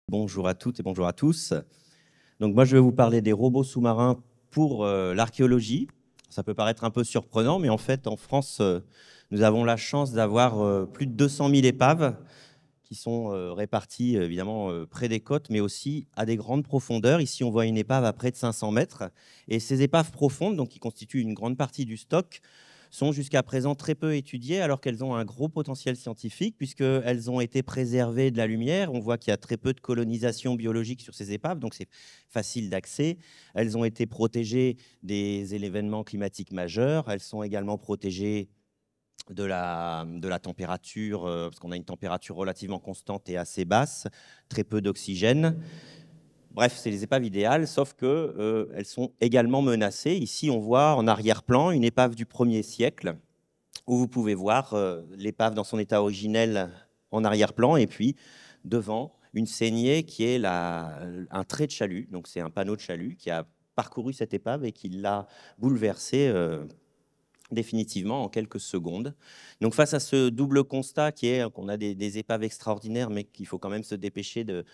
Bonjour à toutes et bonjour à tous. Donc moi, je vais vous parler des robots sous-marins pour l'archéologie. Ça peut paraître un peu surprenant, mais en fait, en France, nous avons la chance d'avoir plus de 200 000 épaves qui sont réparties évidemment près des côtes, mais aussi à des grandes profondeurs. Ici, on voit une épave à près de 500 mètres. Et ces épaves profondes, donc, qui constituent une grande partie du stock, sont jusqu'à présent très peu étudiées, alors qu'elles ont un gros potentiel scientifique, puisqu'elles ont été préservées de la lumière. On voit qu'il y a très peu de colonisation biologique sur ces épaves, donc c'est facile d'accès. Elles ont été protégées des événements climatiques majeurs. Elles sont également protégées de la température, parce qu'on a une température relativement constante et assez basse, très peu d'oxygène. Bref, c'est les épaves idéales, sauf qu'elles sont également menacées. Ici, on voit en arrière-plan une épave du 1er siècle, où vous pouvez voir l'épave dans son état originel en arrière-plan, et puis devant, une saignée qui est un trait de chalut. Donc c'est un panneau de chalut qui a parcouru cette épave et qui l'a bouleversée définitivement en quelques secondes. Donc face à ce double constat qui est qu'on a des épaves extraordinaires, mais qu'il faut quand même se dépêcher de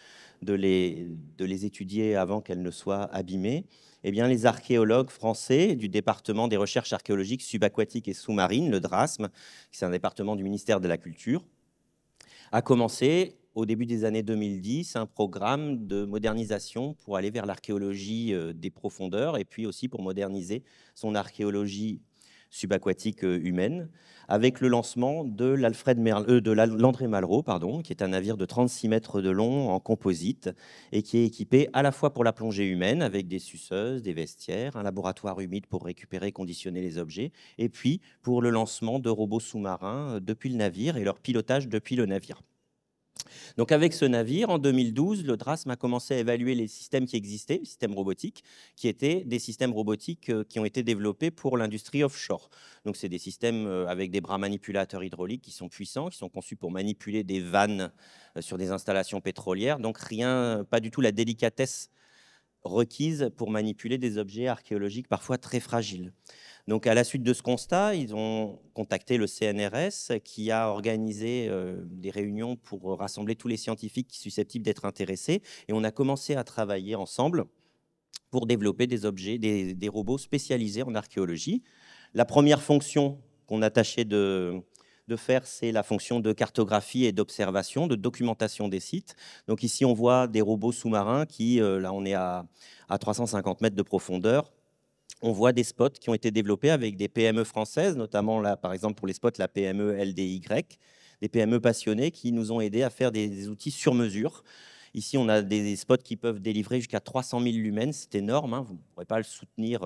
les étudier avant qu'elles ne soient abîmées, eh bien, les archéologues français du département des recherches archéologiques subaquatiques et sous-marines, le DRASM, c'est un département du ministère de la Culture, a commencé au début des années 2010 un programme de modernisation pour aller vers l'archéologie des profondeurs et puis aussi pour moderniser son archéologie subaquatique humaine, avec le lancement de l'André Malraux, qui est un navire de 36 mètres de long en composite et qui est équipé à la fois pour la plongée humaine, avec des suceuses, des vestiaires, un laboratoire humide pour récupérer et conditionner les objets, et puis pour le lancement de robots sous-marins depuis le navire et leur pilotage depuis le navire. Donc avec ce navire, en 2012, le DRASM a commencé à évaluer les systèmes qui existaient, les systèmes robotiques, qui étaient des systèmes robotiques qui ont été développés pour l'industrie offshore. Donc c'est des systèmes avec des bras manipulateurs hydrauliques qui sont puissants, qui sont conçus pour manipuler des vannes sur des installations pétrolières. Donc rien, pas du tout la délicatesse requise pour manipuler des objets archéologiques parfois très fragiles. Donc, à la suite de ce constat, ils ont contacté le CNRS qui a organisé des réunions pour rassembler tous les scientifiques susceptibles d'être intéressés. Et on a commencé à travailler ensemble pour développer des objets, des robots spécialisés en archéologie. La première fonction qu'on a tâché de faire, c'est la fonction de cartographie et d'observation, de documentation des sites. Donc ici, on voit des robots sous-marins qui, là, on est à 350 mètres de profondeur. On voit des spots qui ont été développés avec des PME françaises, notamment là, par exemple, pour les spots, la PME LDY, des PME passionnés qui nous ont aidés à faire des outils sur mesure. Ici, on a des spots qui peuvent délivrer jusqu'à 300 000 lumens. C'est énorme, hein, vous ne pourrez pas le soutenir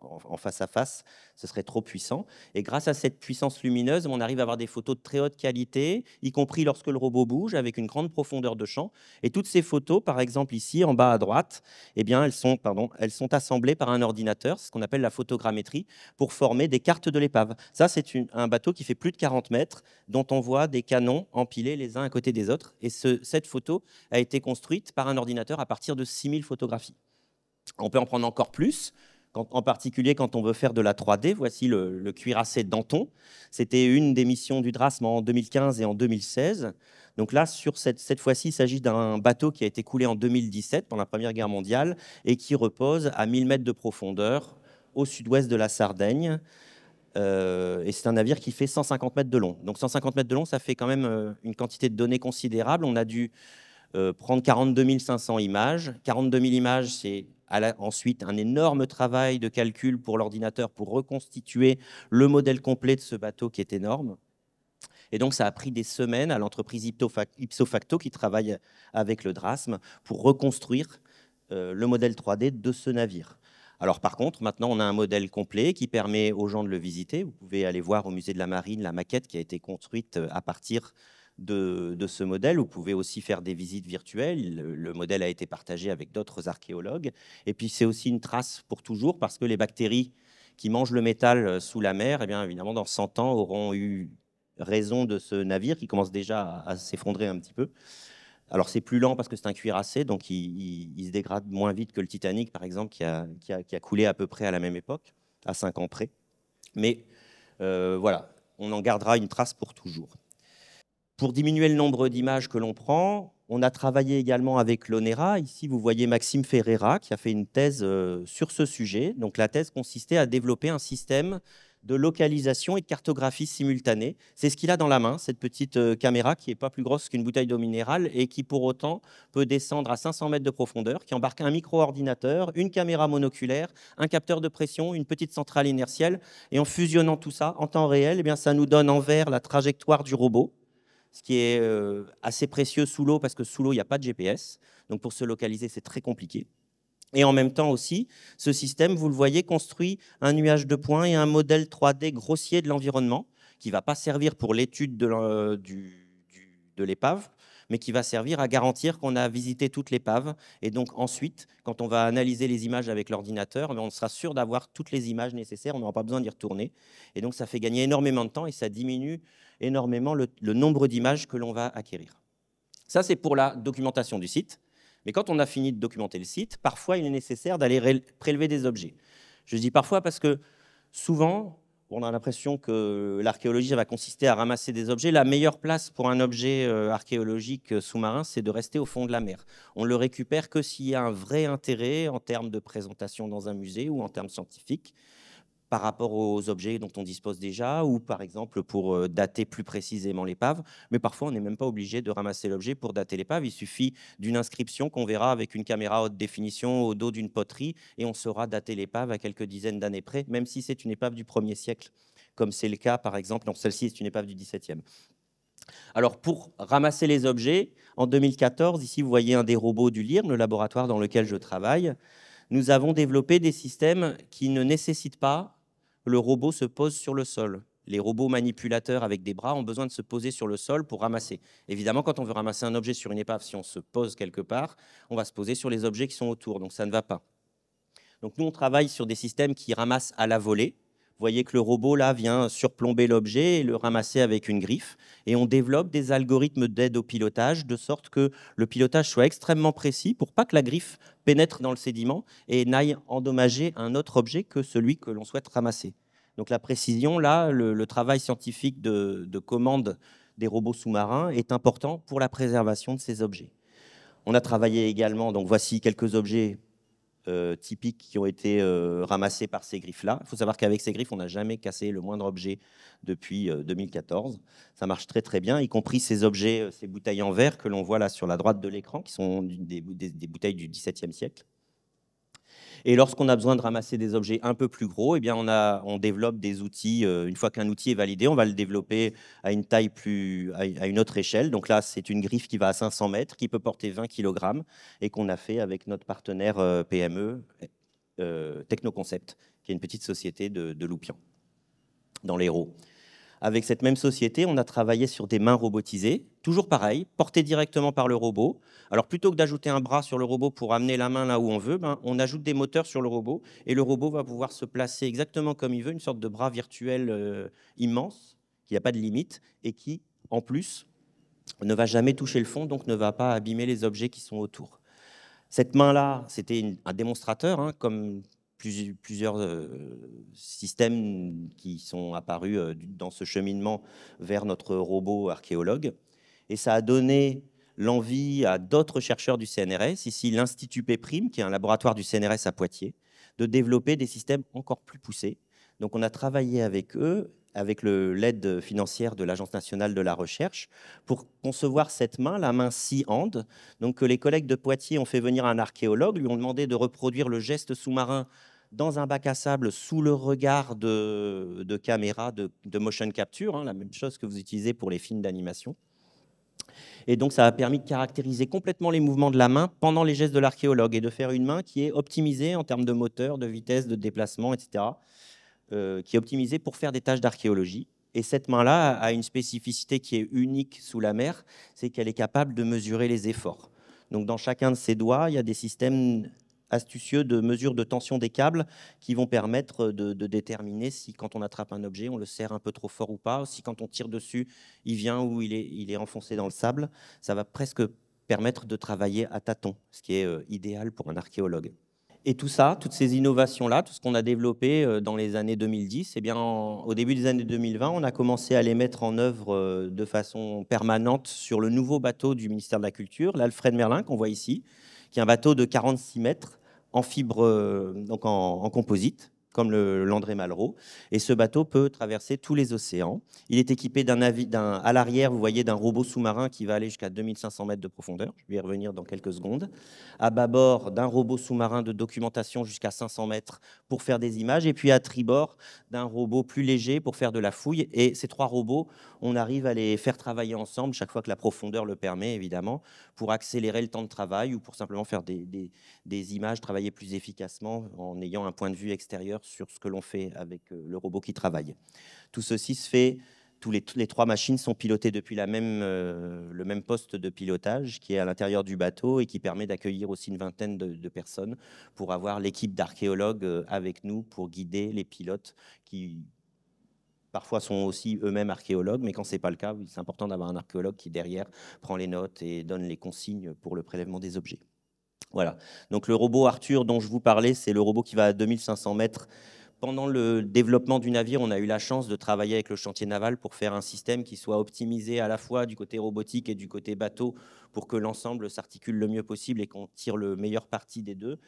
en face à face, ce serait trop puissant. Et grâce à cette puissance lumineuse, on arrive à avoir des photos de très haute qualité, y compris lorsque le robot bouge, avec une grande profondeur de champ. Et toutes ces photos, par exemple ici, en bas à droite, eh bien, elles sont assemblées par un ordinateur, ce qu'on appelle la photogrammétrie, pour former des cartes de l'épave. Ça, c'est un bateau qui fait plus de 40 mètres, dont on voit des canons empilés les uns à côté des autres. Et cette photo a été construite par un ordinateur à partir de 6000 photographies. On peut en prendre encore plus, en particulier quand on veut faire de la 3D. Voici le cuirassé Danton. C'était une des missions du DRASM en 2015 et en 2016. Donc là, sur cette fois-ci, il s'agit d'un bateau qui a été coulé en 2017 pendant la Première Guerre mondiale et qui repose à 1000 mètres de profondeur au sud-ouest de la Sardaigne. Et c'est un navire qui fait 150 mètres de long. Donc 150 mètres de long, ça fait quand même une quantité de données considérable. On a dû prendre 42 500 images. 42 000 images, c'est ensuite un énorme travail de calcul pour l'ordinateur pour reconstituer le modèle complet de ce bateau qui est énorme. Et donc, ça a pris des semaines à l'entreprise Ipso Facto qui travaille avec le DRASM pour reconstruire le modèle 3D de ce navire. Alors, par contre, maintenant, on a un modèle complet qui permet aux gens de le visiter. Vous pouvez aller voir au musée de la Marine la maquette qui a été construite à partir de ce modèle. Vous pouvez aussi faire des visites virtuelles. Le modèle a été partagé avec d'autres archéologues. Et puis, c'est aussi une trace pour toujours parce que les bactéries qui mangent le métal sous la mer, eh bien, évidemment, dans 100 ans, auront eu raison de ce navire qui commence déjà à s'effondrer un petit peu. Alors, c'est plus lent parce que c'est un cuirassé, donc il se dégrade moins vite que le Titanic, par exemple, qui a coulé à peu près à la même époque, à 5 ans près. Mais voilà, on en gardera une trace pour toujours. Pour diminuer le nombre d'images que l'on prend, on a travaillé également avec l'ONERA. Ici, vous voyez Maxime Ferreira qui a fait une thèse sur ce sujet. Donc, la thèse consistait à développer un système de localisation et de cartographie simultanée. C'est ce qu'il a dans la main, cette petite caméra qui n'est pas plus grosse qu'une bouteille d'eau minérale et qui, pour autant, peut descendre à 500 mètres de profondeur, qui embarque un micro-ordinateur, une caméra monoculaire, un capteur de pression, une petite centrale inertielle. Et en fusionnant tout ça en temps réel, eh bien, ça nous donne en vert la trajectoire du robot, ce qui est assez précieux sous l'eau, parce que sous l'eau, il n'y a pas de GPS. Donc, pour se localiser, c'est très compliqué. Et en même temps aussi, ce système, vous le voyez, construit un nuage de points et un modèle 3D grossier de l'environnement qui ne va pas servir pour l'étude de l'épave, mais qui va servir à garantir qu'on a visité toute l'épave. Et donc ensuite, quand on va analyser les images avec l'ordinateur, on sera sûr d'avoir toutes les images nécessaires, on n'aura pas besoin d'y retourner. Et donc ça fait gagner énormément de temps et ça diminue énormément le nombre d'images que l'on va acquérir. Ça, c'est pour la documentation du site. Mais quand on a fini de documenter le site, parfois, il est nécessaire d'aller prélever des objets. Je dis parfois parce que souvent, on a l'impression que l'archéologie va consister à ramasser des objets. La meilleure place pour un objet archéologique sous-marin, c'est de rester au fond de la mer. On le récupère que s'il y a un vrai intérêt en termes de présentation dans un musée ou en termes scientifiques, par rapport aux objets dont on dispose déjà, ou par exemple pour dater plus précisément l'épave. Mais parfois, on n'est même pas obligé de ramasser l'objet pour dater l'épave. Il suffit d'une inscription qu'on verra avec une caméra haute définition au dos d'une poterie, et on saura dater l'épave à quelques dizaines d'années près, même si c'est une épave du 1er siècle, comme c'est le cas, par exemple, dans celle-ci, c'est une épave du 17e. Alors, pour ramasser les objets, en 2014, ici, vous voyez un des robots du LIRM, le laboratoire dans lequel je travaille. Nous avons développé des systèmes qui ne nécessitent pas le robot se pose sur le sol. Les robots manipulateurs avec des bras ont besoin de se poser sur le sol pour ramasser. Évidemment, quand on veut ramasser un objet sur une épave, si on se pose quelque part, on va se poser sur les objets qui sont autour, donc ça ne va pas. Donc nous, on travaille sur des systèmes qui ramassent à la volée. Vous voyez que le robot, là, vient surplomber l'objet et le ramasser avec une griffe. Et on développe des algorithmes d'aide au pilotage, de sorte que le pilotage soit extrêmement précis pour pas que la griffe pénètre dans le sédiment et n'aille endommager un autre objet que celui que l'on souhaite ramasser. Donc la précision, là, le travail scientifique de commande des robots sous-marins est important pour la préservation de ces objets. On a travaillé également, donc voici quelques objets typiques qui ont été ramassés par ces griffes-là. Il faut savoir qu'avec ces griffes, on n'a jamais cassé le moindre objet depuis 2014. Ça marche très très bien, y compris ces objets, ces bouteilles en verre que l'on voit là sur la droite de l'écran, qui sont des bouteilles du XVIIe siècle. Et lorsqu'on a besoin de ramasser des objets un peu plus gros, eh bien on développe des outils. Une fois qu'un outil est validé, on va le développer à une taille à une autre échelle. Donc là, c'est une griffe qui va à 500 mètres, qui peut porter 20 kg et qu'on a fait avec notre partenaire PME, Technoconcept, qui est une petite société de Loupian, dans l'Hérault. Avec cette même société, on a travaillé sur des mains robotisées, toujours pareil, portées directement par le robot. Alors plutôt que d'ajouter un bras sur le robot pour amener la main là où on veut, on ajoute des moteurs sur le robot et le robot va pouvoir se placer exactement comme il veut, une sorte de bras virtuel immense, qui n'a pas de limite et qui, en plus, ne va jamais toucher le fond, donc ne va pas abîmer les objets qui sont autour. Cette main-là, c'était un démonstrateur, hein, comme plusieurs systèmes qui sont apparus dans ce cheminement vers notre robot archéologue. Et ça a donné l'envie à d'autres chercheurs du CNRS, ici l'Institut Péprime, qui est un laboratoire du CNRS à Poitiers, de développer des systèmes encore plus poussés. Donc on a travaillé avec eux, avec l'aide financière de l'Agence nationale de la recherche, pour concevoir cette main, la main Sea-Hand. Donc les collègues de Poitiers ont fait venir un archéologue, lui ont demandé de reproduire le geste sous-marin dans un bac à sable sous le regard de caméra de motion capture, hein, la même chose que vous utilisez pour les films d'animation. Et donc, ça a permis de caractériser complètement les mouvements de la main pendant les gestes de l'archéologue et de faire une main qui est optimisée en termes de moteur, de vitesse, de déplacement, etc., qui est optimisée pour faire des tâches d'archéologie. Et cette main-là a une spécificité qui est unique sous la mer, c'est qu'elle est capable de mesurer les efforts. Donc, dans chacun de ses doigts, il y a des systèmes astucieux de mesure de tension des câbles qui vont permettre de déterminer si, quand on attrape un objet, on le serre un peu trop fort ou pas, si quand on tire dessus, il vient ou il est enfoncé dans le sable. Ça va presque permettre de travailler à tâtons, ce qui est idéal pour un archéologue. Et tout ça, toutes ces innovations-là, tout ce qu'on a développé dans les années 2010, eh bien, au début des années 2020, on a commencé à les mettre en œuvre de façon permanente sur le nouveau bateau du ministère de la Culture, l'Alfred Merlin, qu'on voit ici, qui est un bateau de 46 mètres en fibre, donc en composite, comme le Landré Malraux. Et ce bateau peut traverser tous les océans. Il est équipé à l'arrière, vous voyez, d'un robot sous-marin qui va aller jusqu'à 2500 mètres de profondeur. Je vais y revenir dans quelques secondes. À bâbord, d'un robot sous-marin de documentation jusqu'à 500 mètres pour faire des images. Et puis à tribord, d'un robot plus léger pour faire de la fouille. Et ces 3 robots, on arrive à les faire travailler ensemble chaque fois que la profondeur le permet, évidemment, pour accélérer le temps de travail ou pour simplement faire des images, travailler plus efficacement en ayant un point de vue extérieur sur ce que l'on fait avec le robot qui travaille. Tout ceci se fait, les 3 machines sont pilotées depuis le même poste de pilotage qui est à l'intérieur du bateau et qui permet d'accueillir aussi une vingtaine de personnes pour avoir l'équipe d'archéologues avec nous pour guider les pilotes qui parfois sont aussi eux-mêmes archéologues, mais quand ce n'est pas le cas, c'est important d'avoir un archéologue qui derrière prend les notes et donne les consignes pour le prélèvement des objets. Voilà. Donc le robot Arthur dont je vous parlais, c'est le robot qui va à 2500 mètres. Pendant le développement du navire, on a eu la chance de travailler avec le chantier naval pour faire un système qui soit optimisé à la fois du côté robotique et du côté bateau pour que l'ensemble s'articule le mieux possible et qu'on tire le meilleur parti des deux.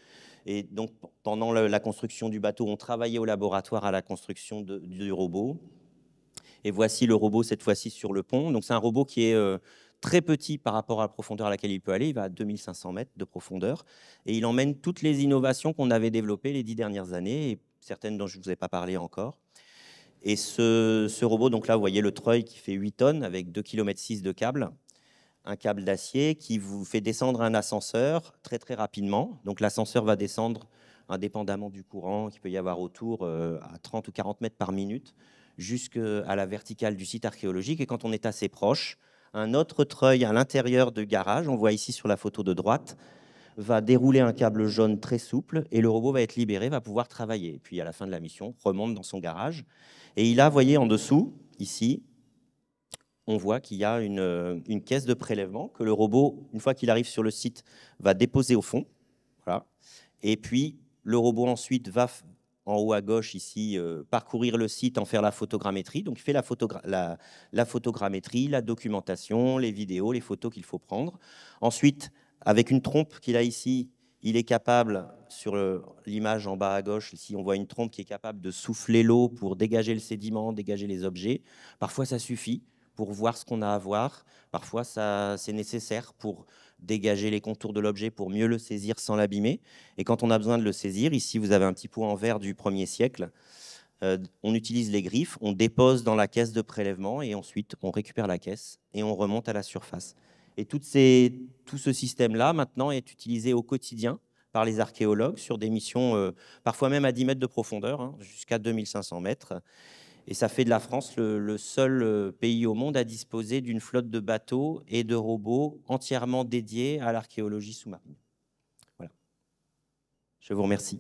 Et donc, pendant la construction du bateau, on travaillait au laboratoire à la construction du robot. Et voici le robot, cette fois-ci, sur le pont. Donc, c'est un robot qui est très petit par rapport à la profondeur à laquelle il peut aller. Il va à 2500 mètres de profondeur. Et il emmène toutes les innovations qu'on avait développées les 10 dernières années, et certaines dont je ne vous ai pas parlé encore. Et ce robot, donc là, vous voyez le treuil qui fait 8 tonnes avec 2,6 km de câble, un câble d'acier qui vous fait descendre un ascenseur très, très rapidement. Donc l'ascenseur va descendre, indépendamment du courant qu'il peut y avoir autour, à 30 ou 40 mètres par minute, jusqu'à la verticale du site archéologique. Et quand on est assez proche, un autre treuil à l'intérieur du garage, on voit ici sur la photo de droite, va dérouler un câble jaune très souple et le robot va être libéré, va pouvoir travailler. Et puis à la fin de la mission, remonte dans son garage. Et il a, vous voyez en dessous, ici, on voit qu'il y a une caisse de prélèvement que le robot, une fois qu'il arrive sur le site, va déposer au fond. Voilà. Et puis le robot ensuite va, en haut à gauche ici, parcourir le site, en faire la photogrammétrie. Donc il fait la photogrammétrie, la documentation, les vidéos, les photos qu'il faut prendre. Ensuite, avec une trompe qu'il a ici, il est capable, sur l'image en bas à gauche, ici on voit une trompe qui est capable de souffler l'eau pour dégager le sédiment, dégager les objets. Parfois ça suffit pour voir ce qu'on a à voir. Parfois c'est nécessaire pour dégager les contours de l'objet pour mieux le saisir sans l'abîmer. Et quand on a besoin de le saisir, ici vous avez un petit pot en verre du 1er siècle, on utilise les griffes, on dépose dans la caisse de prélèvement et ensuite on récupère la caisse et on remonte à la surface. Et tout ce système-là maintenant est utilisé au quotidien par les archéologues sur des missions parfois même à 10 mètres de profondeur, jusqu'à 2500 mètres. Et ça fait de la France le seul pays au monde à disposer d'une flotte de bateaux et de robots entièrement dédiés à l'archéologie sous-marine. Voilà. Je vous remercie.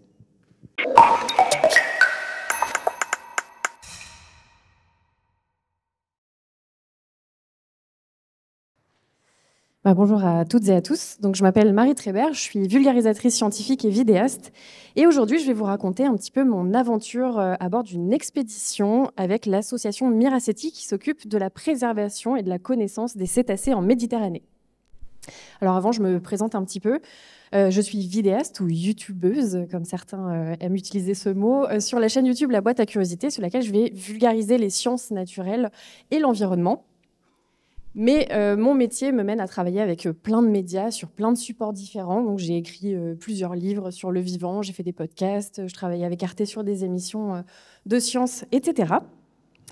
Bonjour à toutes et à tous. Donc, je m'appelle Marie Trébert, je suis vulgarisatrice scientifique et vidéaste. Et aujourd'hui, je vais vous raconter un petit peu mon aventure à bord d'une expédition avec l'association Miraceti qui s'occupe de la préservation et de la connaissance des cétacés en Méditerranée. Alors avant, je me présente un petit peu. Je suis vidéaste ou youtubeuse, comme certains aiment utiliser ce mot, sur la chaîne YouTube La Boîte à Curiosités, sur laquelle je vais vulgariser les sciences naturelles et l'environnement. Mais mon métier me mène à travailler avec plein de médias, sur plein de supports différents. Donc, j'ai écrit plusieurs livres sur le vivant, j'ai fait des podcasts, je travaille avec Arte sur des émissions de sciences, etc.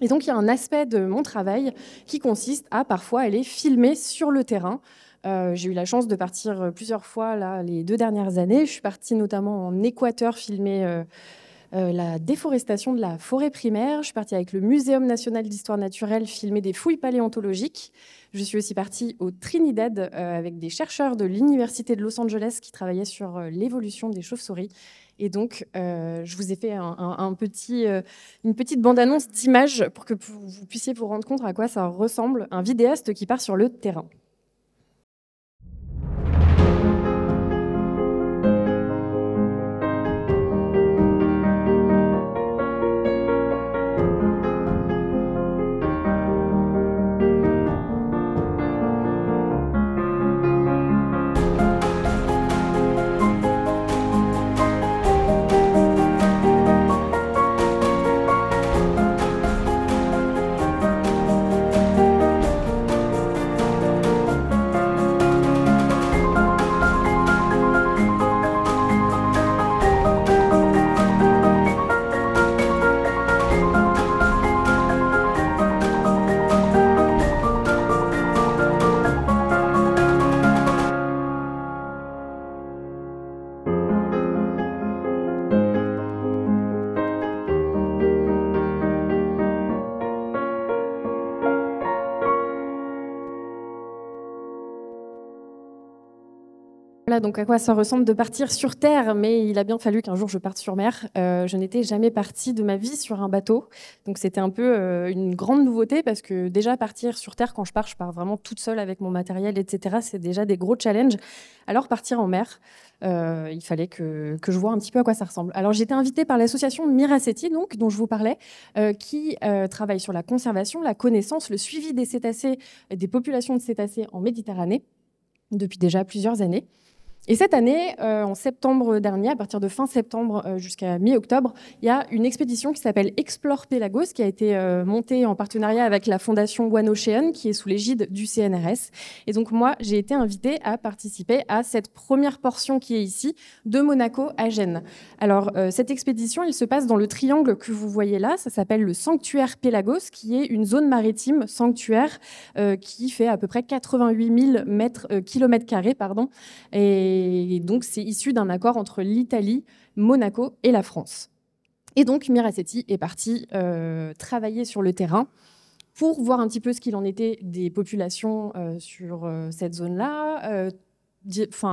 Et donc, il y a un aspect de mon travail qui consiste à parfois aller filmer sur le terrain. J'ai eu la chance de partir plusieurs fois là, les 2 dernières années. Je suis partie notamment en Équateur filmer la déforestation de la forêt primaire. Je suis partie avec le Muséum national d'histoire naturelle filmer des fouilles paléontologiques. Je suis aussi partie au Trinidad avec des chercheurs de l'Université de Los Angeles qui travaillaient sur l'évolution des chauves-souris. Et donc, je vous ai fait une petite bande-annonce d'images pour que vous puissiez vous rendre compte à quoi ça ressemble, un vidéaste qui part sur le terrain. donc à quoi ça ressemble de partir sur Terre, mais il a bien fallu qu'un jour je parte sur mer. Je n'étais jamais partie de ma vie sur un bateau, donc c'était un peu une grande nouveauté parce que déjà partir sur Terre, quand je pars vraiment toute seule avec mon matériel, etc. C'est déjà des gros challenges. Alors partir en mer, il fallait que je vois un petit peu à quoi ça ressemble. Alors j'ai été invitée par l'association Miraceti, donc dont je vous parlais, qui travaille sur la conservation, la connaissance, le suivi des cétacés, des populations de cétacés en Méditerranée depuis déjà plusieurs années. Et cette année, en septembre dernier, à partir de fin septembre jusqu'à mi-octobre, il y a une expédition qui s'appelle Explore Pélagos, qui a été montée en partenariat avec la fondation One Ocean, qui est sous l'égide du CNRS. Et donc moi, j'ai été invitée à participer à cette première portion qui est ici, de Monaco à Gênes. Alors, cette expédition, elle se passe dans le triangle que vous voyez là. Ça s'appelle le sanctuaire Pélagos, qui est une zone maritime sanctuaire qui fait à peu près 88 000 kilomètres carrés. Et donc, c'est issu d'un accord entre l'Italie, Monaco et la France. Et donc, Miraceti est parti travailler sur le terrain pour voir un petit peu ce qu'il en était des populations sur cette zone-là,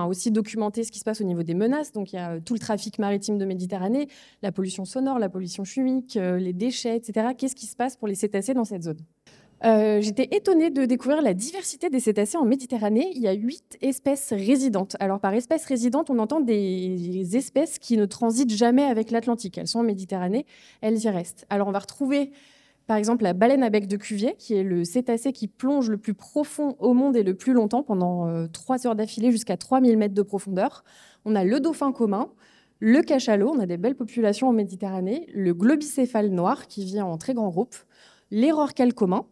aussi documenter ce qui se passe au niveau des menaces. Donc, il y a tout le trafic maritime de Méditerranée, la pollution sonore, la pollution chimique, les déchets, etc. Qu'est-ce qui se passe pour les cétacés dans cette zone ? J'étais étonnée de découvrir la diversité des cétacés en Méditerranée. Il y a 8 espèces résidentes. Alors, par espèces résidentes, on entend des espèces qui ne transitent jamais avec l'Atlantique. Elles sont en Méditerranée, elles y restent. Alors, on va retrouver, par exemple, la baleine à bec de Cuvier, qui est le cétacé qui plonge le plus profond au monde et le plus longtemps, pendant 3 heures d'affilée, jusqu'à 3000 mètres de profondeur. On a le dauphin commun, le cachalot, on a des belles populations en Méditerranée, le globicéphale noir, qui vit en très grand groupe, les rorquals communs,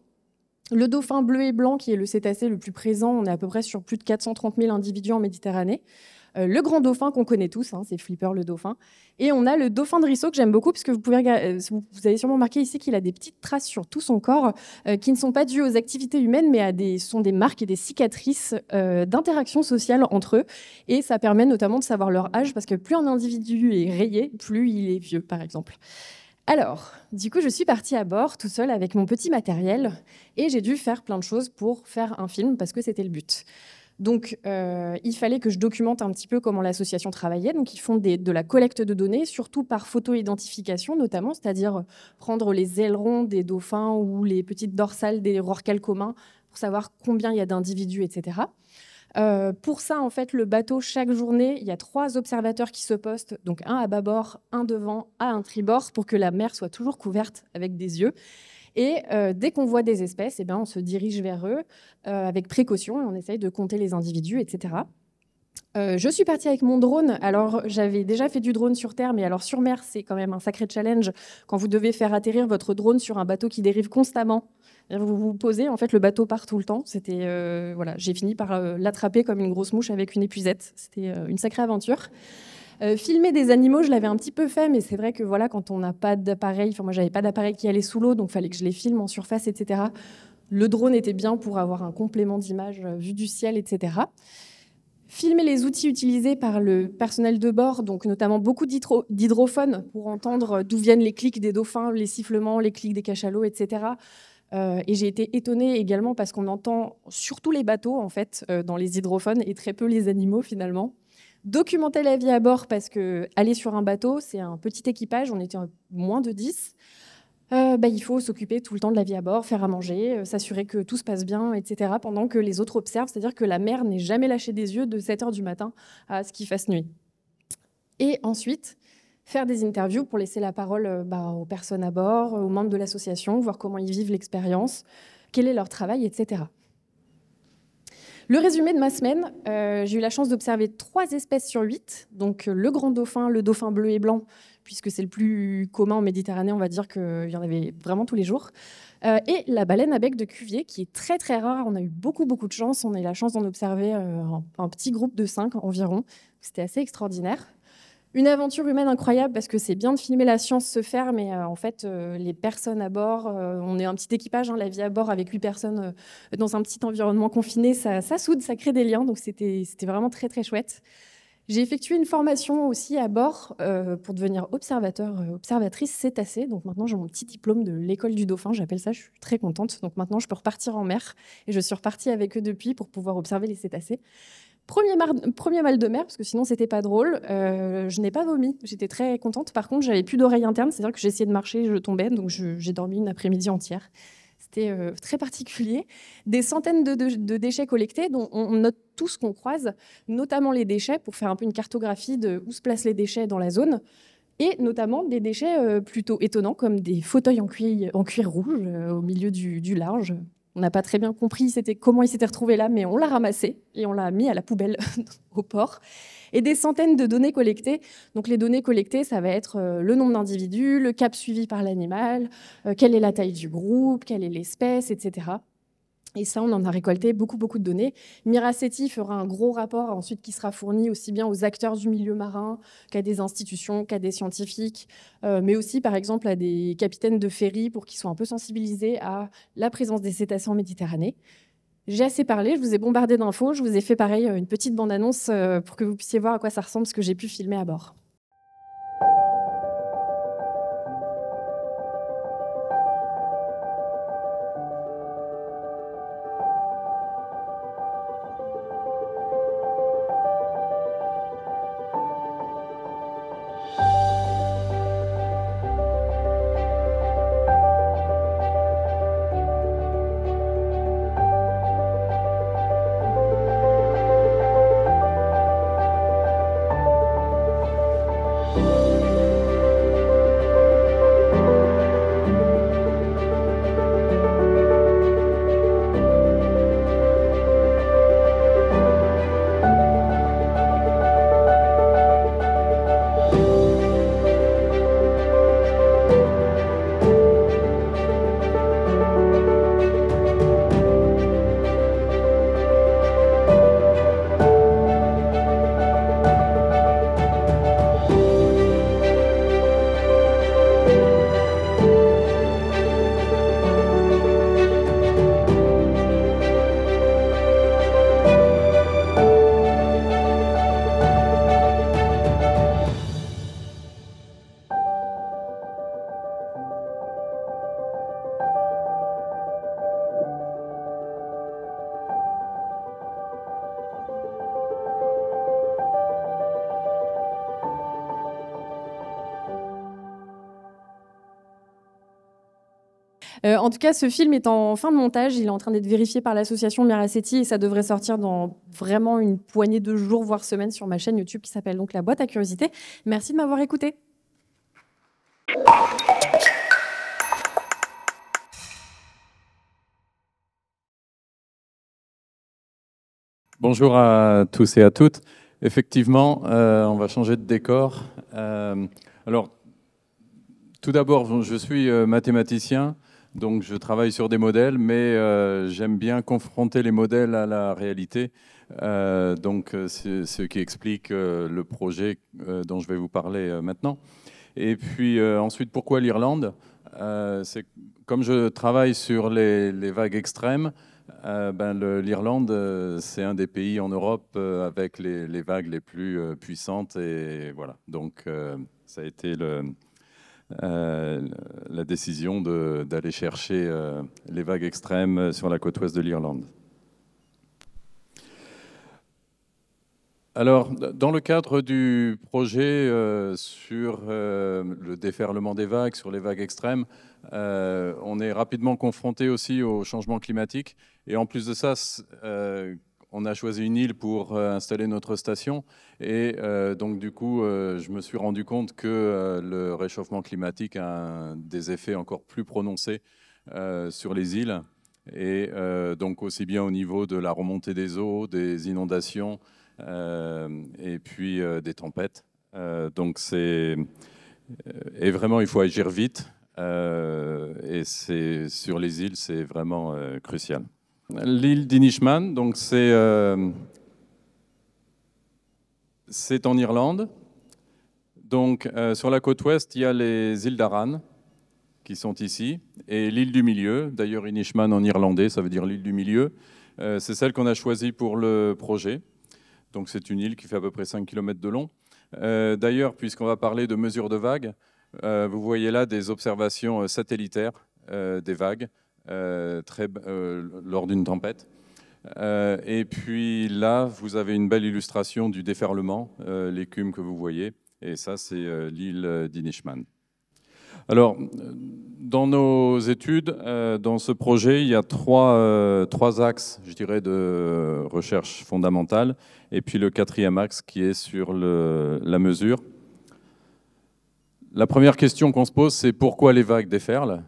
le dauphin bleu et blanc, qui est le cétacé le plus présent, on est à peu près sur plus de 430 000 individus en Méditerranée. Le grand dauphin qu'on connaît tous, c'est Flipper le dauphin. Et on a le dauphin de Risso que j'aime beaucoup, puisque vous avez sûrement remarqué ici qu'il a des petites traces sur tout son corps qui ne sont pas dues aux activités humaines, mais sont des marques et des cicatrices d'interaction sociale entre eux. Et ça permet notamment de savoir leur âge, parce que plus un individu est rayé, plus il est vieux, par exemple. Alors, du coup, je suis partie à bord tout seul avec mon petit matériel et j'ai dû faire plein de choses pour faire un film parce que c'était le but. Donc, il fallait que je documente un petit peu comment l'association travaillait. Donc, ils font de la collecte de données, surtout par photo-identification notamment, c'est-à-dire prendre les ailerons des dauphins ou les petites dorsales des rorquals communs pour savoir combien il y a d'individus, etc. Pour ça, en fait, le bateau, chaque journée, il y a 3 observateurs qui se postent, donc un à bâbord, un devant, un tribord, pour que la mer soit toujours couverte avec des yeux. Et dès qu'on voit des espèces, on se dirige vers eux avec précaution et on essaye de compter les individus, etc. Je suis partie avec mon drone. Alors, j'avais déjà fait du drone sur Terre, mais alors sur mer, c'est quand même un sacré challenge quand vous devez faire atterrir votre drone sur un bateau qui dérive constamment. Vous vous posez, en fait, le bateau part tout le temps. J'ai fini par l'attraper comme une grosse mouche avec une épuisette. C'était une sacrée aventure. Filmer des animaux, je l'avais un petit peu fait, mais c'est vrai que quand on n'a pas d'appareil, moi, j'avais pas d'appareil qui allait sous l'eau, donc il fallait que je les filme en surface, etc. Le drone était bien pour avoir un complément d'image vue du ciel, etc. Filmer les outils utilisés par le personnel de bord, donc notamment beaucoup d'hydrophones pour entendre d'où viennent les clics des dauphins, les sifflements, les clics des cachalots, etc. Et j'ai été étonnée également parce qu'on entend surtout les bateaux en fait dans les hydrophones et très peu les animaux finalement. Documenter la vie à bord parce que aller sur un bateau, c'est un petit équipage, on était moins de 10. Il faut s'occuper tout le temps de la vie à bord, faire à manger, s'assurer que tout se passe bien, etc. pendant que les autres observent, c'est-à-dire que la mer n'est jamais lâchée des yeux de 7h du matin à ce qu'il fasse nuit. Et ensuite, faire des interviews pour laisser la parole aux personnes à bord, aux membres de l'association, voir comment ils vivent l'expérience, quel est leur travail, etc. Le résumé de ma semaine, j'ai eu la chance d'observer 3 espèces sur 8, donc le grand dauphin, le dauphin bleu et blanc, puisque c'est le plus commun en Méditerranée, on va dire qu'il y en avait vraiment tous les jours, et la baleine à bec de Cuvier, qui est très très rare. On a eu beaucoup de chance, on a eu la chance d'en observer un petit groupe de 5 environ, c'était assez extraordinaire. Une aventure humaine incroyable parce que c'est bien de filmer la science se faire, mais en fait, les personnes à bord, on est un petit équipage, la vie à bord avec 8 personnes dans un petit environnement confiné, ça soude, ça crée des liens, donc c'était vraiment très chouette. J'ai effectué une formation aussi à bord pour devenir observatrice cétacée, donc maintenant j'ai mon petit diplôme de l'école du dauphin, j'appelle ça, je suis très contente, donc maintenant je peux repartir en mer, et je suis repartie avec eux depuis pour pouvoir observer les cétacés. Premier mal de mer, parce que sinon c'était pas drôle. Je n'ai pas vomi, j'étais très contente. Par contre, j'avais plus d'oreille interne, c'est-à-dire que j'essayais de marcher, je tombais, donc j'ai dormi une après-midi entière. C'était très particulier. Des centaines de déchets collectés, dont on note tout ce qu'on croise, notamment les déchets, pour faire un peu une cartographie de où se placent les déchets dans la zone, et notamment des déchets plutôt étonnants, comme des fauteuils en cuir rouge au milieu du large. On n'a pas très bien compris comment il s'était retrouvé là, mais on l'a ramassé et on l'a mis à la poubelle au port. Et des centaines de données collectées. Donc les données collectées, ça va être le nombre d'individus, le cap suivi par l'animal, quelle est la taille du groupe, quelle est l'espèce, etc. Et ça, on en a récolté beaucoup, beaucoup de données. Miraceti fera un gros rapport ensuite qui sera fourni aussi bien aux acteurs du milieu marin qu'à des institutions, qu'à des scientifiques, mais aussi, par exemple, à des capitaines de ferry pour qu'ils soient un peu sensibilisés à la présence des cétacés en Méditerranée. J'ai assez parlé, je vous ai bombardé d'infos, je vous ai fait pareil une petite bande-annonce pour que vous puissiez voir à quoi ça ressemble ce que j'ai pu filmer à bord. En tout cas, ce film est en fin de montage. Il est en train d'être vérifié par l'association Miraceti et ça devrait sortir dans vraiment une poignée de jours, voire semaines, sur ma chaîne YouTube qui s'appelle donc La Boîte à Curiosité. Merci de m'avoir écouté. Bonjour à tous et à toutes. Effectivement, on va changer de décor. Alors, tout d'abord, je suis mathématicien, donc je travaille sur des modèles, mais j'aime bien confronter les modèles à la réalité. Donc, c'est ce qui explique le projet dont je vais vous parler maintenant. Et puis ensuite, pourquoi l'Irlande? C'est comme je travaille sur les vagues extrêmes, l'Irlande, c'est un des pays en Europe avec les vagues les plus puissantes. Et voilà, donc ça a été la décision d'aller chercher les vagues extrêmes sur la côte ouest de l'Irlande. Alors, dans le cadre du projet sur le déferlement des vagues, sur les vagues extrêmes, on est rapidement confronté aussi au changement climatique. Et en plus de ça, on a choisi une île pour installer notre station. Et donc, du coup, je me suis rendu compte que le réchauffement climatique a des effets encore plus prononcés sur les îles. Et donc, aussi bien au niveau de la remontée des eaux, des inondations, et puis des tempêtes. Donc et vraiment, il faut agir vite. Et sur les îles, c'est vraiment crucial. L'île d'Inishmaan, donc c'est en Irlande. Donc sur la côte ouest, il y a les îles d'Arran qui sont ici, et l'île du milieu. D'ailleurs, Inishmaan en irlandais, ça veut dire l'île du milieu. C'est celle qu'on a choisie pour le projet. Donc c'est une île qui fait à peu près 5 km de long. D'ailleurs, puisqu'on va parler de mesures de vagues, vous voyez là des observations satellitaires des vagues lors d'une tempête. Et puis là, vous avez une belle illustration du déferlement, l'écume que vous voyez. Et ça, c'est l'île d'Inishman. Alors, dans nos études, dans ce projet, il y a trois axes, je dirais, de recherche fondamentale. Et puis le quatrième axe qui est sur la mesure. La première question qu'on se pose, c'est pourquoi les vagues déferlent?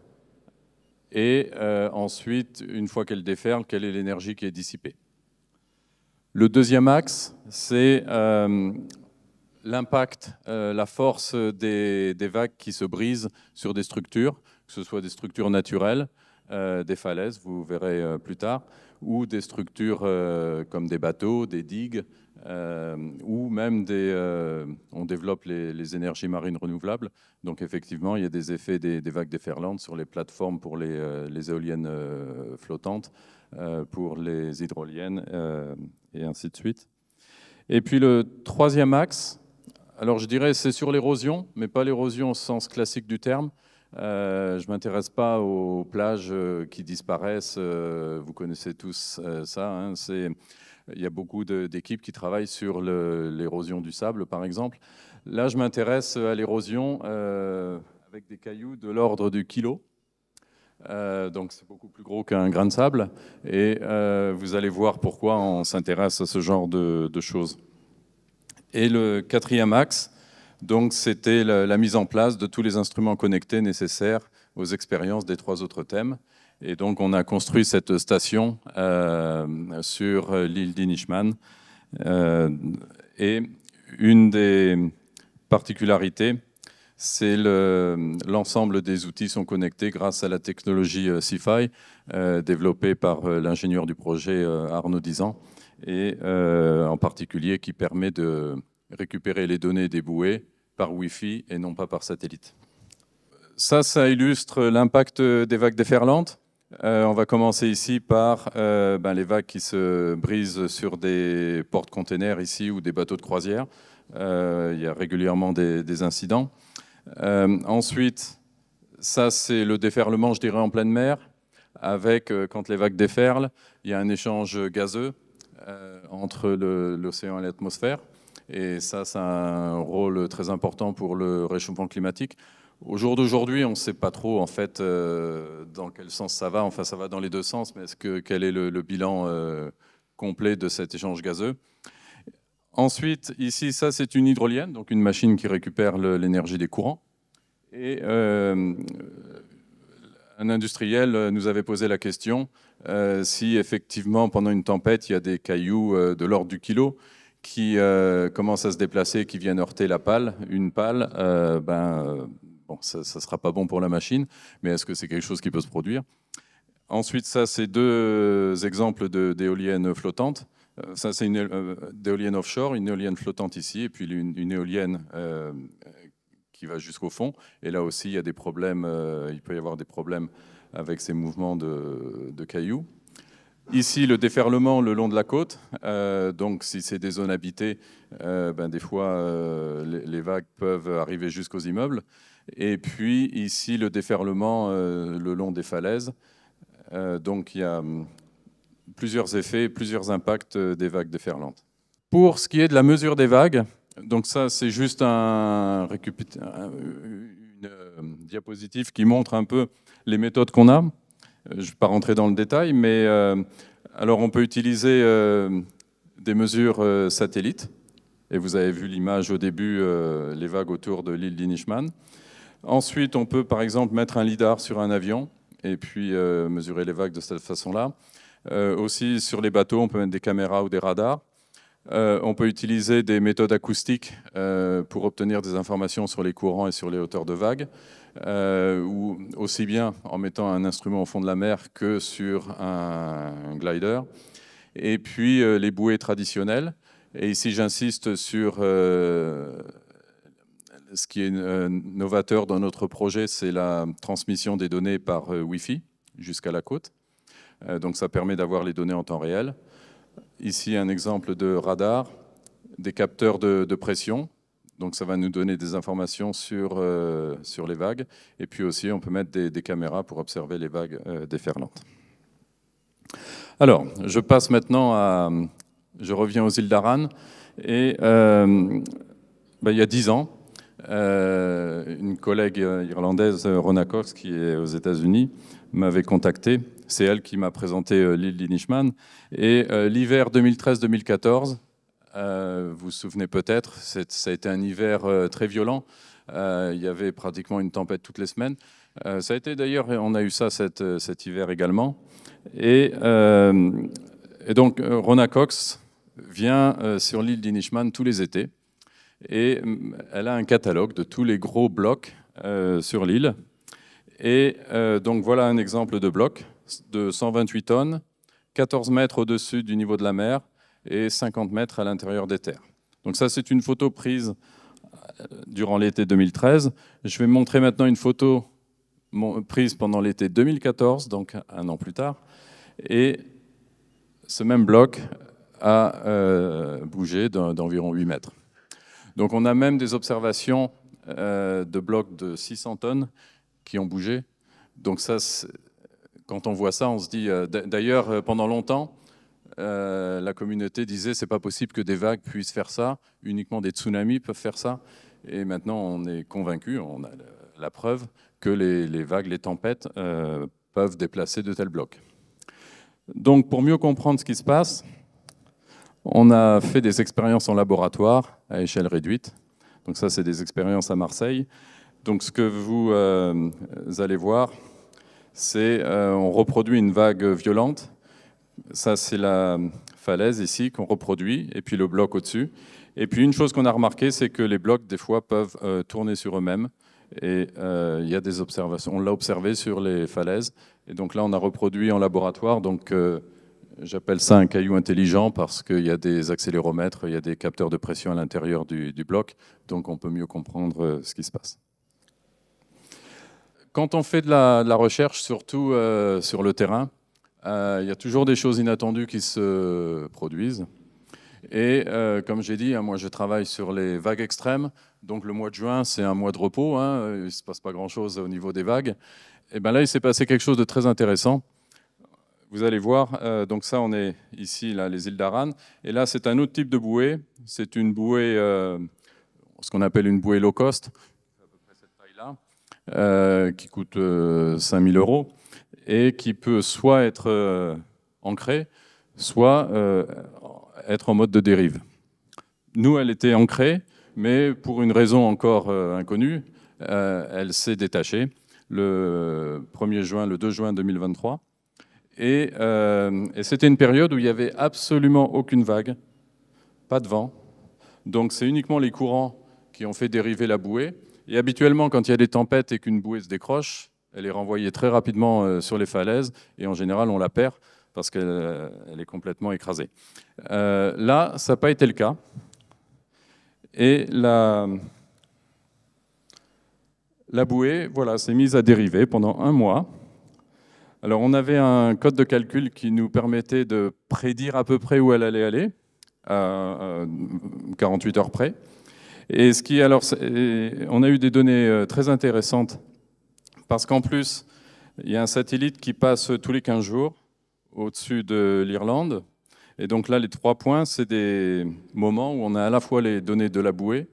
Et ensuite, une fois qu'elles déferlent, quelle est l'énergie qui est dissipée? Le deuxième axe, c'est l'impact, la force des vagues qui se brisent sur des structures, que ce soit des structures naturelles, des falaises, vous verrez plus tard, ou des structures comme des bateaux, des digues, ou même on développe les énergies marines renouvelables. Donc effectivement, il y a des effets des vagues déferlantes sur les plateformes pour les éoliennes flottantes, pour les hydroliennes, et ainsi de suite. Et puis le troisième axe, alors je dirais c'est sur l'érosion, mais pas l'érosion au sens classique du terme. Je ne m'intéresse pas aux plages qui disparaissent, vous connaissez tous ça. Hein, il y a beaucoup d'équipes qui travaillent sur l'érosion du sable, par exemple. Là, je m'intéresse à l'érosion avec des cailloux de l'ordre du kilo. Donc c'est beaucoup plus gros qu'un grain de sable. Et vous allez voir pourquoi on s'intéresse à ce genre de choses. Et le quatrième axe, donc, c'était la mise en place de tous les instruments connectés nécessaires aux expériences des trois autres thèmes. Et donc, on a construit cette station sur l'île d'Inishman. Et une des particularités, c'est l'ensemble des outils sont connectés grâce à la technologie SIFI développée par l'ingénieur du projet Arnaud Dizan, et en particulier qui permet de récupérer les données des bouées par Wi-Fi et non pas par satellite. Ça illustre l'impact des vagues déferlantes. On va commencer ici par les vagues qui se brisent sur des porte-containers ici ou des bateaux de croisière. Il y a régulièrement des incidents. Ensuite, ça c'est le déferlement, je dirais, en pleine mer, avec, quand les vagues déferlent, il y a un échange gazeux entre l'océan et l'atmosphère. Et ça a un rôle très important pour le réchauffement climatique. Au jour d'aujourd'hui, on ne sait pas trop en fait dans quel sens ça va. Enfin, ça va dans les deux sens, mais quel est le bilan complet de cet échange gazeux? Ensuite, ici, ça c'est une hydrolienne, donc une machine qui récupère l'énergie des courants. Et un industriel nous avait posé la question si effectivement pendant une tempête, il y a des cailloux de l'ordre du kilo qui commencent à se déplacer, qui viennent heurter la pale, une pale, bon, ça ne sera pas bon pour la machine, mais est-ce que c'est quelque chose qui peut se produire? Ensuite, ça, c'est deux exemples d'éoliennes flottantes. Ça, c'est une éolienne offshore, une éolienne flottante ici, et puis une éolienne qui va jusqu'au fond. Et là aussi, il y a des problèmes, il peut y avoir des problèmes avec ces mouvements de cailloux. Ici, le déferlement le long de la côte. Donc, si c'est des zones habitées, des fois, les vagues peuvent arriver jusqu'aux immeubles. Et puis, ici, le déferlement le long des falaises. Donc, il y a plusieurs effets, plusieurs impacts des vagues déferlantes. Pour ce qui est de la mesure des vagues, donc ça, c'est juste une diapositive qui montre un peu les méthodes qu'on a. Je ne vais pas rentrer dans le détail, mais alors on peut utiliser des mesures satellites. Et vous avez vu l'image au début, les vagues autour de l'île d'Inishman. Ensuite, on peut par exemple mettre un lidar sur un avion et puis mesurer les vagues de cette façon-là. Aussi, sur les bateaux, on peut mettre des caméras ou des radars. On peut utiliser des méthodes acoustiques pour obtenir des informations sur les courants et sur les hauteurs de vagues. Ou aussi bien en mettant un instrument au fond de la mer que sur un glider. Et puis les bouées traditionnelles. Et ici, j'insiste sur ce qui est novateur dans notre projet, c'est la transmission des données par Wi-Fi jusqu'à la côte. Donc ça permet d'avoir les données en temps réel. Ici, un exemple de radar, des capteurs de pression. Donc ça va nous donner des informations sur les vagues. Et puis aussi, on peut mettre des caméras pour observer les vagues déferlantes. Alors, je passe maintenant je reviens aux îles d'Aran. Et il y a 10 ans, une collègue irlandaise, Rona Cox, qui est aux États-Unis, m'avait contacté. C'est elle qui m'a présenté l'île d'Inishmaan. Et l'hiver 2013-2014, vous vous souvenez peut-être, ça a été un hiver très violent. Il y avait pratiquement une tempête toutes les semaines. Ça a été d'ailleurs, on a eu ça cet hiver également. Et donc, Rona Cox vient sur l'île d'Inishmaan tous les étés. Et elle a un catalogue de tous les gros blocs sur l'île. Et donc voilà un exemple de bloc de 128 tonnes, 14 mètres au-dessus du niveau de la mer et 50 mètres à l'intérieur des terres. Donc ça, c'est une photo prise durant l'été 2013. Je vais montrer maintenant une photo prise pendant l'été 2014, donc un an plus tard. Et ce même bloc a bougé d'environ 8 mètres. Donc on a même des observations de blocs de 600 tonnes qui ont bougé. Donc ça, quand on voit ça, on se dit... D'ailleurs, pendant longtemps, la communauté disait c'est pas possible que des vagues puissent faire ça, uniquement des tsunamis peuvent faire ça. Et maintenant, on est convaincu, on a la preuve que les vagues, les tempêtes peuvent déplacer de tels blocs. Donc pour mieux comprendre ce qui se passe, on a fait des expériences en laboratoire à échelle réduite. Donc ça, c'est des expériences à Marseille. Donc ce que vous allez voir, c'est on reproduit une vague violente. Ça, c'est la falaise ici qu'on reproduit, et puis le bloc au-dessus. Et puis une chose qu'on a remarqué, c'est que les blocs, des fois, peuvent tourner sur eux-mêmes. Et il y a des observations. On l'a observé sur les falaises. Et donc là, on a reproduit en laboratoire. Donc j'appelle ça un caillou intelligent parce qu'il y a des accéléromètres, il y a des capteurs de pression à l'intérieur du bloc. Donc on peut mieux comprendre ce qui se passe. Quand on fait de la recherche, surtout sur le terrain, il y a toujours des choses inattendues qui se produisent. Et comme j'ai dit, moi je travaille sur les vagues extrêmes. Donc le mois de juin, c'est un mois de repos. Il ne se passe pas grand-chose au niveau des vagues. Et bien là, il s'est passé quelque chose de très intéressant. Vous allez voir, donc ça, on est ici, là, les îles d'Aran. Et là, c'est un autre type de bouée. C'est une bouée, ce qu'on appelle une bouée low cost, à peu près cette taille-là, qui coûte 5 000 € et qui peut soit être ancrée, soit être en mode de dérive. Nous, elle était ancrée, mais pour une raison encore inconnue, elle s'est détachée le 2 juin 2023. Et c'était une période où il n'y avait absolument aucune vague, pas de vent. Donc c'est uniquement les courants qui ont fait dériver la bouée. Et habituellement, quand il y a des tempêtes et qu'une bouée se décroche, elle est renvoyée très rapidement sur les falaises. Et en général, on la perd parce qu'elle est complètement écrasée. Là, ça n'a pas été le cas. Et la bouée, voilà, s'est mise à dériver pendant un mois. Alors, on avait un code de calcul qui nous permettait de prédire à peu près où elle allait aller, à 48 heures près. Et on a eu des données très intéressantes, parce qu'en plus, il y a un satellite qui passe tous les 15 jours au-dessus de l'Irlande. Et donc là, les 3 points, c'est des moments où on a à la fois les données de la bouée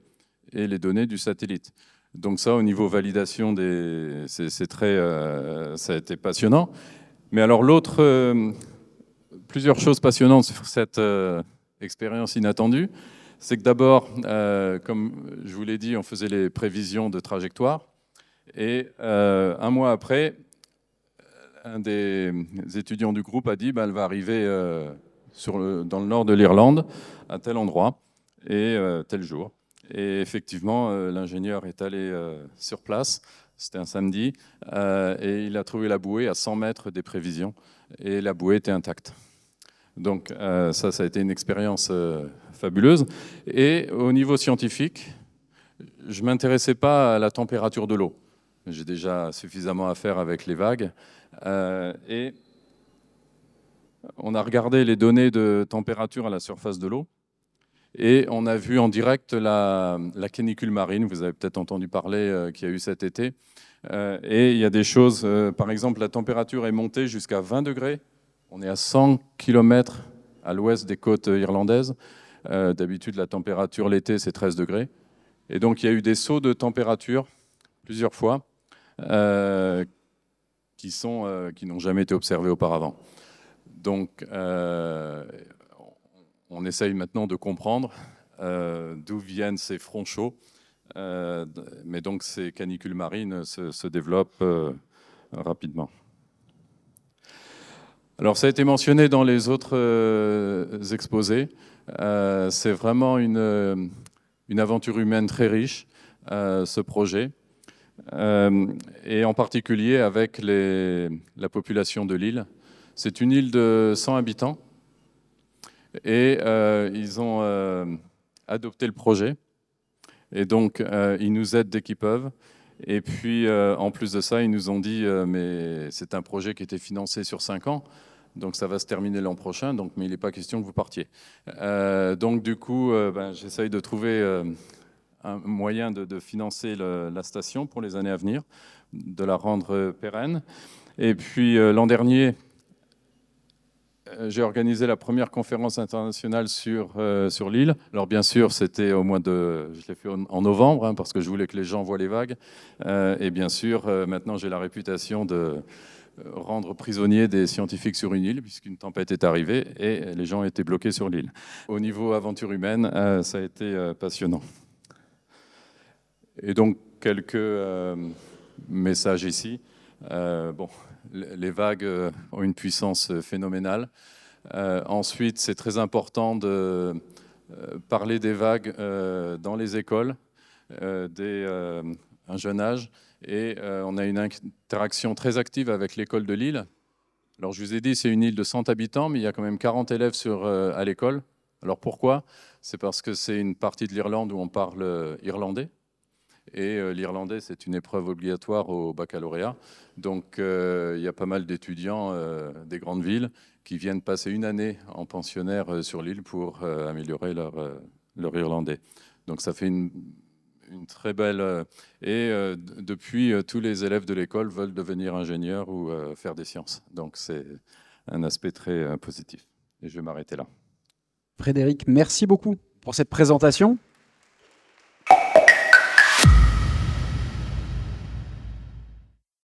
et les données du satellite. Donc ça, au niveau validation, ça a été passionnant. Mais alors plusieurs choses passionnantes sur cette expérience inattendue, c'est que d'abord, comme je vous l'ai dit, on faisait les prévisions de trajectoire. Et un mois après, un des étudiants du groupe a dit elle va arriver dans le nord de l'Irlande, à tel endroit, et tel jour. Et effectivement, l'ingénieur est allé sur place, c'était un samedi, et il a trouvé la bouée à 100 mètres des prévisions, et la bouée était intacte. Donc ça a été une expérience fabuleuse. Et au niveau scientifique, je ne m'intéressais pas à la température de l'eau. J'ai déjà suffisamment à faire avec les vagues. Et on a regardé les données de température à la surface de l'eau. Et on a vu en direct la canicule marine, vous avez peut-être entendu parler, qu'il y a eu cet été. Et il y a des choses, par exemple, la température est montée jusqu'à 20 degrés On est à 100 km à l'ouest des côtes irlandaises. D'habitude, la température l'été, c'est 13 degrés. Et donc, il y a eu des sauts de température plusieurs fois qui n'ont jamais été observés auparavant. Donc, on essaye maintenant de comprendre d'où viennent ces fronts chauds. Mais donc, ces canicules marines se développent rapidement. Alors, ça a été mentionné dans les autres exposés. C'est vraiment une aventure humaine très riche, ce projet. Et en particulier avec la population de l'île. C'est une île de 100 habitants. Et ils ont adopté le projet. Et donc, ils nous aident dès qu'ils peuvent. Et puis, en plus de ça, ils nous ont dit mais c'est un projet qui était financé sur 5 ans, donc ça va se terminer l'an prochain, mais il n'est pas question que vous partiez. Donc, du coup, j'essaye de trouver un moyen de financer la station pour les années à venir, de la rendre pérenne. Et puis, l'an dernier, j'ai organisé la première conférence internationale sur l'île. Alors bien sûr, c'était je l'ai fait en novembre, parce que je voulais que les gens voient les vagues. Et bien sûr, maintenant j'ai la réputation de rendre prisonniers des scientifiques sur une île, puisqu'une tempête est arrivée et les gens étaient bloqués sur l'île. Au niveau aventure humaine, ça a été passionnant. Et donc, quelques messages ici. Les vagues ont une puissance phénoménale. Ensuite, c'est très important de parler des vagues dans les écoles dès un jeune âge. Et on a une interaction très active avec l'école de l'île. Alors, je vous ai dit, c'est une île de 100 habitants, mais il y a quand même 40 élèves à l'école. Alors, pourquoi? C'est parce que c'est une partie de l'Irlande où on parle irlandais. Et l'irlandais, c'est une épreuve obligatoire au baccalauréat. Donc, il y a pas mal d'étudiants des grandes villes qui viennent passer une année en pensionnaire sur l'île pour améliorer leur irlandais. Donc, ça fait une très belle... depuis, tous les élèves de l'école veulent devenir ingénieurs ou faire des sciences. Donc, c'est un aspect très positif. Et je vais m'arrêter là. Frédéric, merci beaucoup pour cette présentation.